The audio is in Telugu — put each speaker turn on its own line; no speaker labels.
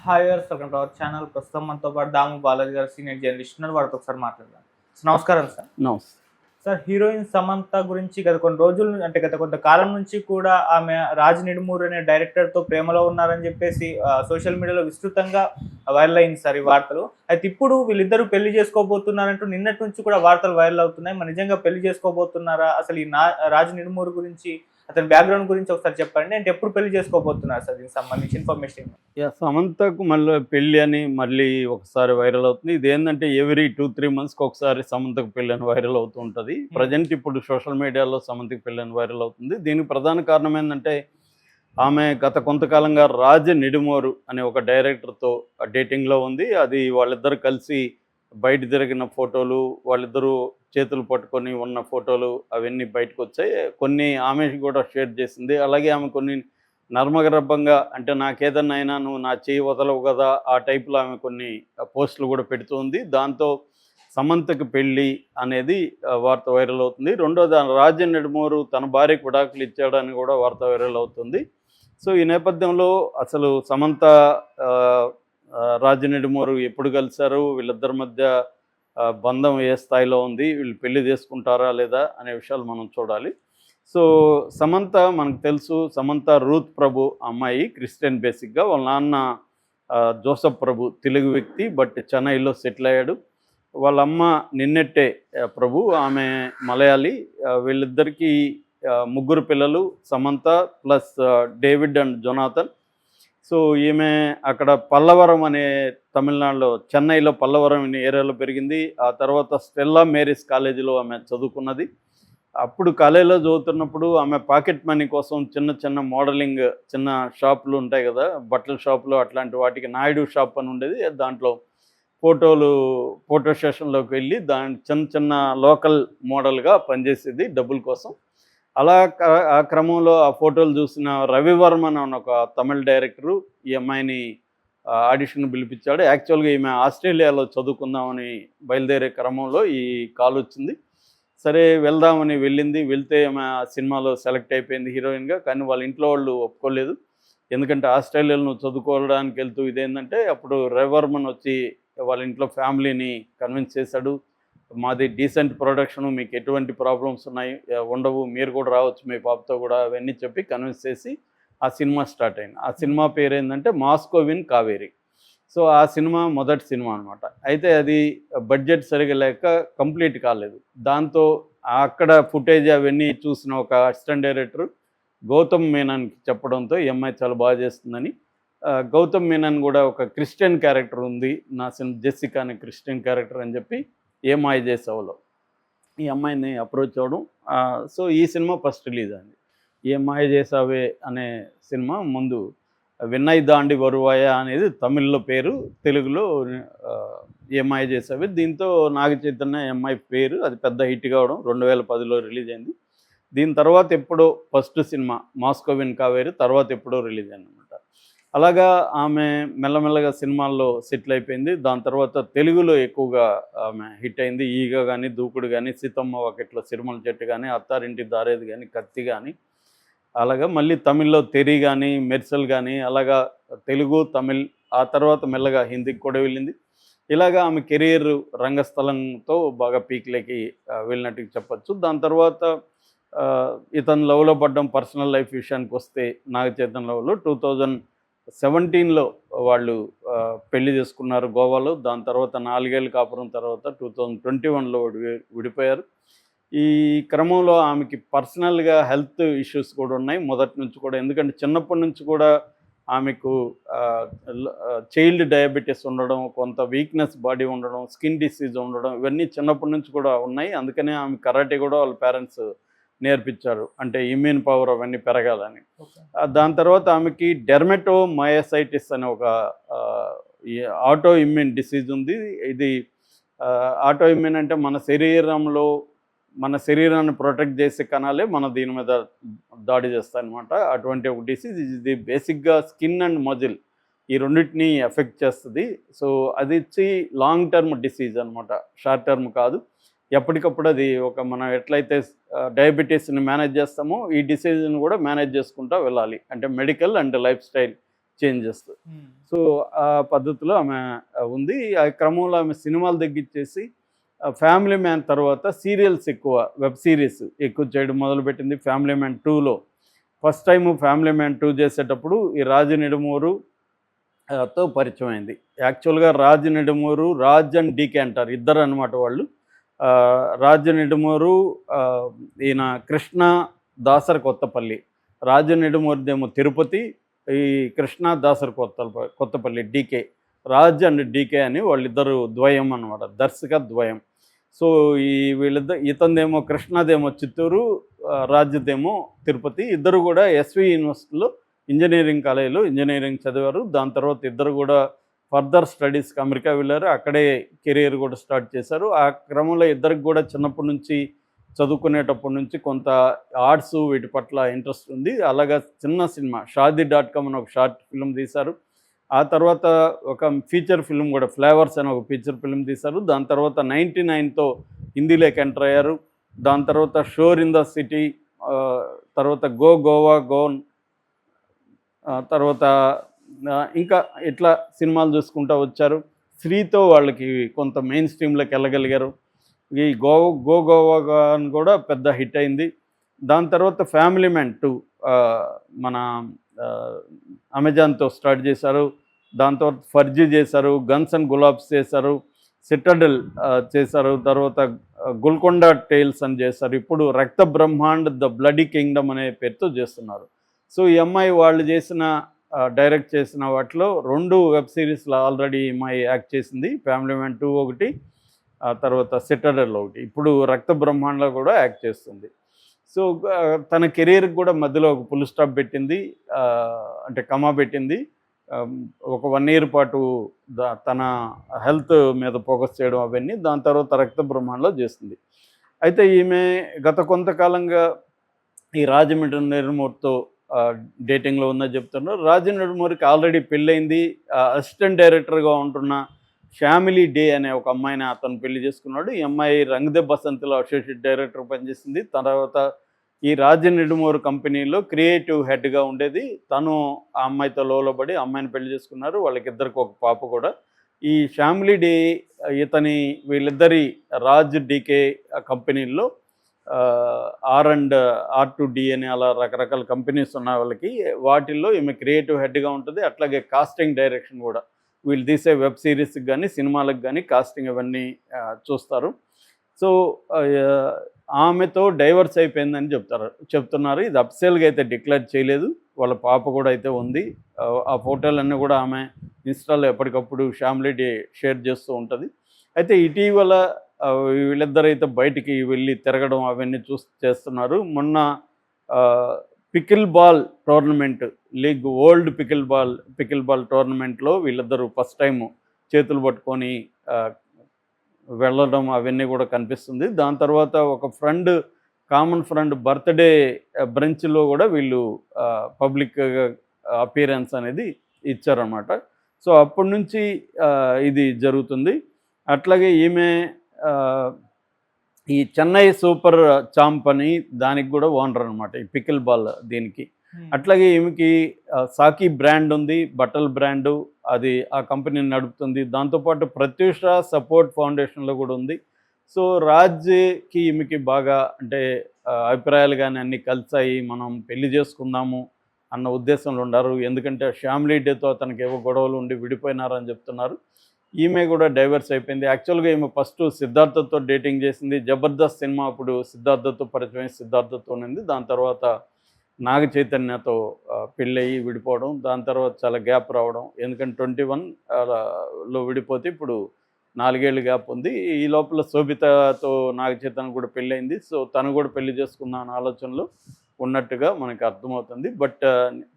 Hi viewers, welcome to our channel. ప్రస్తుతం మనతో పాటు దాము బాలాజీ గారు సీనియర్ జర్నలిస్ట్ ఉన్నారు. వారితో ఒకసారి మాట్లాడదాం. నమస్కారం సార్.
నమస్తే.
సార్, హీరోయిన్ సమంత గురించి గత కొన్ని రోజుల అంటే గత కొంతకాలం నుంచి కూడా ఆమె రాజ్ నిడుమూరి అనే డైరెక్టర్తో ప్రేమలో ఉన్నారని చెప్పేసి సోషల్ మీడియాలో విస్తృతంగా వైరల్ అయింది సార్ ఈ వార్తలు. అయితే ఇప్పుడు వీళ్ళిద్దరూ పెళ్లి చేసుకోబోతున్నారంటూ నిన్నటి నుంచి కూడా వార్తలు వైరల్ అవుతున్నాయి. మరి నిజంగా పెళ్లి చేసుకోబోతున్నారా? అసలు ఈ రాజ్ నిడుమూరి గురించి, అతని బ్యాక్గ్రౌండ్ గురించి ఒకసారి చెప్పండి. అంటే ఎప్పుడు పెళ్లి చేసుకోబోతున్నారు సార్? దీనికి సంబంధించి ఇన్ఫర్మేషన్.
సమంతకు మళ్ళీ పెళ్ళి అని మళ్ళీ ఒకసారి వైరల్ అవుతుంది. ఇదేంటంటే ఎవ్రీ 2-3 మంత్స్కి ఒకసారి సమంతకు పెళ్ళి అని వైరల్ అవుతూ ఉంటుంది. ప్రజెంట్ ఇప్పుడు సోషల్ మీడియాలో సమంతకు పెళ్ళి అని వైరల్ అవుతుంది. దీనికి ప్రధాన కారణం ఏంటంటే ఆమె గత కొంతకాలంగా రాజ్ నిడుమూరు అనే ఒక డైరెక్టర్తో డేటింగ్లో ఉంది. అది వాళ్ళిద్దరు కలిసి బయట తిరిగిన ఫోటోలు, వాళ్ళిద్దరూ చేతులు పట్టుకొని ఉన్న ఫోటోలు అవన్నీ బయటకు వచ్చాయి. కొన్ని ఆమె కూడా షేర్ చేసింది. అలాగే ఆమె కొన్ని నర్మగర్భంగా, అంటే నాకేదన్నా అయినా నువ్వు నా చేయి వదలవు కదా, ఆ టైప్లో ఆమె కొన్ని పోస్టులు కూడా పెడుతుంది. దాంతో సమంతకు పెళ్ళి అనేది వార్త వైరల్ అవుతుంది. రెండోది రాజ్ నిడుమూరు తన భార్యకు విడాకులు ఇచ్చాడని కూడా వార్త వైరల్ అవుతుంది. సో ఈ నేపథ్యంలో అసలు సమంత రాజ్ నిడుమూరు ఎప్పుడు కలిశారు, వీళ్ళిద్దరి మధ్య బంధం ఏ స్థాయిలో ఉంది, వీళ్ళు పెళ్లి చేసుకుంటారా లేదా అనే విషయాలు మనం చూడాలి. సో సమంత మనకు తెలుసు, సమంత రూత్ ప్రభు అమ్మాయి, క్రిస్టియన్ బేసిక్గా. వాళ్ళ నాన్న జోసఫ్ ప్రభు తెలుగు వ్యక్తి, బట్ చెన్నైలో సెటిల్ అయ్యాడు. వాళ్ళ అమ్మ నిన్నెట్టే ప్రభు, ఆమె మలయాళీ. వీళ్ళిద్దరికీ ముగ్గురు పిల్లలు, Samantha plus David and Jonathan. So ఈమె అక్కడ పల్లవరం అనే తమిళనాడులో, చెన్నైలో పల్లవరం అనే ఏరియాలో పెరిగింది. ఆ తర్వాత స్టెల్లా మేరీస్ కాలేజీలో ఆమె చదువుకున్నది. అప్పుడు కాలేజీలో చదువుతున్నప్పుడు ఆమె పాకెట్ మనీ కోసం చిన్న చిన్న మోడలింగ్, చిన్న షాపులు ఉంటాయి కదా, బట్టల షాపులు, అట్లాంటి వాటికి నాయుడు షాప్ అని ఉండేది. దాంట్లో ఫోటో స్టేషన్లోకి వెళ్ళి చిన్న చిన్న లోకల్ మోడల్గా పనిచేసేది డబ్బుల కోసం. అలా ఆ క్రమంలో ఆ ఫోటోలు చూసిన రవివర్మన్ అని ఒక తమిళ డైరెక్టరు ఈ అమ్మాయిని ఆడిషన్ పిలిపించాడు. యాక్చువల్గా ఈమె ఆస్ట్రేలియాలో చదువుకుందామని బయలుదేరే క్రమంలో ఈ కాల్ వచ్చింది. సరే వెళ్దామని వెళ్ళింది. వెళ్తే ఆమె ఆ సినిమాలో సెలెక్ట్ అయిపోయింది హీరోయిన్గా. కానీ వాళ్ళ ఇంట్లో వాళ్ళు ఒప్పుకోలేదు. ఎందుకంటే ఆస్ట్రేలియాలో నువ్వు చదువుకోవడానికి వెళ్తూ ఇదేంటంటే, అప్పుడు రవివర్మన్ వచ్చి వాళ్ళ ఇంట్లో ఫ్యామిలీని కన్విన్స్ చేశాడు. మాది డీసెంట్ ప్రొడక్షను, మీకు ఎటువంటి ప్రాబ్లమ్స్ ఉండవు, మీరు కూడా రావచ్చు మీ పాపతో కూడా, అవన్నీ చెప్పి కన్విన్స్ చేసి ఆ సినిమా స్టార్ట్ అయింది. ఆ సినిమా పేరు ఏంటంటే మాస్కో విన్ కావేరి. సో ఆ సినిమా మొదటి సినిమా అనమాట. అయితే అది బడ్జెట్ సరిగా లేక కంప్లీట్ కాలేదు. దాంతో అక్కడ ఫుటేజ్ అవన్నీ చూసిన ఒక అసిస్టెంట్ డైరెక్టర్ గౌతమ్ మీనన్కి చెప్పడంతో ఈ అమ్మాయి చాలా బాగా చేస్తుందని, గౌతమ్ మీనన్ కూడా ఒక క్రిస్టియన్ క్యారెక్టర్ ఉంది నా సినిమా, జెస్సికా అనే క్రిస్టియన్ క్యారెక్టర్ అని చెప్పి ఏ మాయ చేసావులో ఈ అమ్మాయిని అప్రోచ్ అవ్వడం. సో ఈ సినిమా ఫస్ట్ రిలీజ్ అయింది. ఏ మాయ చేసావే అనే సినిమా ముందు విన్నయ్ దాండి వరువాయ అనేది తమిళ్లో పేరు, తెలుగులో ఏ మాయ చేసావే. దీంతో నాగ చైతన్య అమ్మాయి పేరు, అది పెద్ద హిట్ కావడం 2010లో రిలీజ్ అయింది. దీని తర్వాత ఎప్పుడో first cinema Moscow win Kaveri తర్వాత ఎప్పుడో రిలీజ్ అయింది అనమాట. అలాగా ఆమె మెల్లమెల్లగా సినిమాల్లో సెటిల్ అయిపోయింది. దాని తర్వాత తెలుగులో ఎక్కువగా ఆమె హిట్ అయింది. ఈగ కానీ, దూకుడు కానీ, సీతమ్మ వాకిట్లో సిరిమల చెట్టు కానీ, అత్తారింటి దారేది కానీ, కత్తి కానీ, అలాగా మళ్ళీ తమిళ్లో తెరి కానీ, మెర్సల్ కానీ, అలాగా తెలుగు, తమిళ్, ఆ తర్వాత మెల్లగా హిందీకి కూడా వెళ్ళింది. ఇలాగా ఆమె కెరీర్ రంగస్థలంతో బాగా పీక్లకి వెళ్ళినట్టు చెప్పచ్చు. దాని తర్వాత ఇతను లవ్లో పడ్డం, పర్సనల్ లైఫ్ విషయానికి వస్తే నాగ చైతన్య లవ్లో 2017లో వాళ్ళు పెళ్లి చేసుకున్నారు గోవాలో. దాని తర్వాత 4 ఏళ్ళ కాపురం తర్వాత 2021లో విడిపోయారు. ఈ క్రమంలో ఆమెకి పర్సనల్గా హెల్త్ ఇష్యూస్ కూడా ఉన్నాయి మొదటి నుంచి కూడా. ఎందుకంటే చిన్నప్పటి నుంచి కూడా ఆమెకు చైల్డ్ డయాబెటీస్ ఉండడం, కొంత వీక్నెస్ బాడీ ఉండడం, స్కిన్ డిసీజ్ ఉండడం, ఇవన్నీ చిన్నప్పటి నుంచి కూడా ఉన్నాయి. అందుకనే ఆమె కరాటే కూడా వాళ్ళ పేరెంట్స్ నేర్పించారు, అంటే ఇమ్యూన్ పవర్ అవన్నీ పెరగాలని. దాని తర్వాత ఆమెకి డెర్మటోమయోసైటిస్ అనే ఒక ఆటో ఇమ్యూన్ డిసీజ్ ఉంది. ఇది ఆటో ఇమ్యూన్ అంటే మన శరీరాన్ని ప్రొటెక్ట్ చేసే కణాలే దీని మీద దాడి చేస్తాయన్నమాట. అటువంటి ఒక డిసీజ్. ఇది బేసిక్గా స్కిన్ అండ్ మజిల్ ఈ రెండింటినీ ఎఫెక్ట్ చేస్తుంది. సో అది ఇచ్చి లాంగ్ టర్మ్ డిసీజ్ అనమాట, షార్ట్ టర్మ్ కాదు. ఎప్పటికప్పుడు అది మనం ఎట్లయితే డయాబెటీస్ని మేనేజ్ చేస్తామో ఈ డిసీజ్ని కూడా మేనేజ్ చేసుకుంటూ వెళ్ళాలి. అంటే medical and life style changes. So ఆ పద్ధతిలో ఆమె ఉంది. ఆ క్రమంలో ఆమె సినిమాలు తగ్గించేసి ఫ్యామిలీ మ్యాన్ తర్వాత సీరియల్స్ ఎక్కువ, వెబ్ సిరీస్ ఎక్కువ చేయడం మొదలుపెట్టింది. ఫ్యామిలీ మ్యాన్ 2లో ఫస్ట్ టైం ఫ్యామిలీ మ్యాన్ 2 చేసేటప్పుడు ఈ రాజు నిడుమూరు తో పరిచయం అయింది. యాక్చువల్గా రాజు నిడుమూరు, రాజ్ అండ్ డీకే అంటారు, ఇద్దరు అనమాట వాళ్ళు. రాజు నిడుమూరు ఈయన కృష్ణ దాసరి కొత్తపల్లి, రాజు నిడుమూరిదేమో తిరుపతి, ఈ కృష్ణ దాసరి కొత్తపల్లి డీకే, రాజ్ అండ్ డీకే అని వాళ్ళిద్దరు ద్వయం అనమాట, దర్శక ద్వయం. సో ఈ ఇతందేమో కృష్ణదేమో చిత్తూరు, రాజ్యదేమో తిరుపతి. ఇద్దరు కూడా ఎస్వి యూనివర్సిటీలో ఇంజనీరింగ్ కాలేజీలో ఇంజనీరింగ్ చదివారు. దాని తర్వాత ఇద్దరు కూడా ఫర్దర్ స్టడీస్కి అమెరికా వెళ్ళారు. అక్కడే కెరీర్ కూడా స్టార్ట్ చేశారు. ఆ క్రమంలో ఇద్దరికి కూడా చిన్నప్పటి నుంచి చదువుకునేటప్పటి నుంచి కొంత ఆర్ట్స్ వీటి పట్ల ఇంట్రెస్ట్ ఉంది. అలాగా చిన్న సినిమా షాదీ.com అని ఒక షార్ట్ ఫిల్మ్ తీశారు. ఆ తర్వాత ఒక ఫీచర్ ఫిల్మ్ కూడా ఫ్లేవర్స్ అని ఒక ఫీచర్ ఫిల్మ్ తీశారు. దాని తర్వాత 99తో హిందీలోకి ఎంటర్ అయ్యారు. దాని తర్వాత షోర్ ఇన్ ద సిటీ, తర్వాత గో గోవా గోన్, తర్వాత ఇంకా ఇట్లా సినిమాలు చూసుకుంటూ వచ్చారు. శ్రీతో వాళ్ళకి కొంత మెయిన్ స్ట్రీమ్లోకి వెళ్ళగలిగారు. ఈ గో గోవా గోన్ కూడా పెద్ద హిట్ అయింది. దాని తర్వాత ఫ్యామిలీ మ్యాన్ 2 మన అమెజాన్తో స్టార్ట్ చేశారు. దాని తర్వాత ఫర్జీ చేశారు, గన్స్ అండ్ గులాబ్స్ చేశారు, సిటడెల్ చేశారు, తర్వాత గోల్కొండ టేల్స్ అని చేశారు. ఇప్పుడు రక్త బ్రహ్మాండ్ ద బ్లడీ కింగ్డమ్ అనే పేరుతో చేస్తున్నారు. సో ఈ అమ్మాయి వాళ్ళు చేసిన డైరెక్ట్ చేసిన వాటిలో 2 వెబ్ సిరీస్లో ఆల్రెడీ ఈ అమ్మాయి యాక్ట్ చేసింది. ఫ్యామిలీ మ్యాన్ 2 ఒకటి, ఆ తర్వాత సిటడెల్ ఒకటి, ఇప్పుడు రక్త బ్రహ్మాండలో కూడా యాక్ట్ చేస్తుంది. సో తన కెరీర్కి కూడా మధ్యలో ఒక ఫుల్ స్టాప్ పెట్టింది, అంటే కమా పెట్టింది. ఒక 1 ఇయర్ పాటు తన హెల్త్ మీద ఫోకస్ చేయడం అవన్నీ. దాని తర్వాత రక్త బ్రహ్మాండలో చేస్తుంది. అయితే ఈమె గత కొంతకాలంగా ఈ రాజమండ్రి నిడుమూరితో డేటింగ్లో ఉందని చెప్తున్నారు. రాజు నిడుమూరికి ఆల్రెడీ పెళ్ళయింది. అసిస్టెంట్ డైరెక్టర్గా ఉంటున్న ఫ్యామిలీ డే అనే ఒక అమ్మాయిని అతను పెళ్లి చేసుకున్నాడు. ఈ అమ్మాయి రంగదే బసంత్లో అసోసియేట్ డైరెక్టర్ పనిచేసింది. తర్వాత ఈ రాజు నిడుమూరు కంపెనీలో క్రియేటివ్ హెడ్గా ఉండేది. తను ఆ అమ్మాయితో లోబడి అమ్మాయిని పెళ్లి చేసుకున్నారు. వాళ్ళకిద్దరికి ఒక పాప కూడా. ఈ ఫ్యామిలీ డే వీళ్ళిద్దరి రాజ్ డీకే కంపెనీల్లో R&R2D అని అలా రకరకాల కంపెనీస్ ఉన్న వాళ్ళకి, వాటిల్లో ఈమె క్రియేటివ్ హెడ్గా ఉంటుంది. అట్లాగే కాస్టింగ్ డైరెక్షన్ కూడా, వీళ్ళు తీసే వెబ్ సిరీస్కి కానీ సినిమాలకు కానీ కాస్టింగ్ అవన్నీ చూస్తారు. సో ఆమెతో డైవర్స్ అయిపోయిందని చెప్తున్నారు. ఇది అఫిషియల్గా అయితే డిక్లేర్ చేయలేదు. వాళ్ళ పాప కూడా అయితే ఉంది. ఆ ఫోటోలన్నీ కూడా ఆమె ఇన్స్టాలో ఎప్పటికప్పుడు ఫ్యామిలీ డే షేర్ చేస్తూ ఉంటుంది. అయితే ఇటీవల వీళ్ళిద్దరైతే బయటికి వెళ్ళి తిరగడం అవన్నీ చేస్తున్నారు. మొన్న pickle ball tournament league, world pickle ball టోర్నమెంట్లో వీళ్ళిద్దరూ ఫస్ట్ టైం చేతులు పట్టుకొని వెళ్ళడం అవన్నీ కూడా కనిపిస్తుంది. దాని తర్వాత ఒక కామన్ ఫ్రెండ్ బర్త్డే బ్రంచ్లో కూడా వీళ్ళు పబ్లిక్ అపియరెన్స్ అనేది ఇచ్చారన్నమాట. సో అప్పటి నుంచి ఇది జరుగుతుంది. అట్లాగే ఈమె ఈ చెన్నై సూపర్ చాంప్ అని దానికి కూడా ఓనర్ అనమాట, ఈ పికిల్ బాల్ దీనికి. అట్లాగే ఈమెకి సాకి బ్రాండ్ ఉంది, బట్టల బ్రాండు, అది ఆ కంపెనీని నడుపుతుంది. దాంతోపాటు ప్రత్యూష సపోర్ట్ ఫౌండేషన్లో కూడా ఉంది. సో రాజ్కి ఈమెకి బాగా అంటే అభిప్రాయాలు కానీ అన్నీ కలిసాయి. మనం పెళ్లి చేసుకుందాము అన్న ఉద్దేశంలో ఉన్నారు. ఎందుకంటే ఫ్యామిలీ డేతో అతనికి ఏవో గొడవలు ఉండి విడిపోయినారని చెప్తున్నారు. ఈమె కూడా డైవర్స్ అయిపోయింది. యాక్చువల్గా ఈమె ఫస్ట్ సిద్ధార్థతో డేటింగ్ చేసింది. జబర్దస్త్ సినిమా అప్పుడు సిద్ధార్థతో పరిచయం, సిద్ధార్థతో ఉంది. దాని తర్వాత నాగ చైతన్యతో పెళ్ళయి విడిపోవడం, దాని తర్వాత చాలా గ్యాప్ రావడం. ఎందుకంటే 21లో విడిపోతే ఇప్పుడు 4 ఏళ్ళు గ్యాప్ ఉంది. ఈ లోపల శోభితతో నాగ చైతన్య కూడా పెళ్ళయింది. సో తను కూడా పెళ్లి చేసుకుందాం అనే ఆలోచనలో ఉన్నట్టుగా మనకు అర్థమవుతుంది. బట్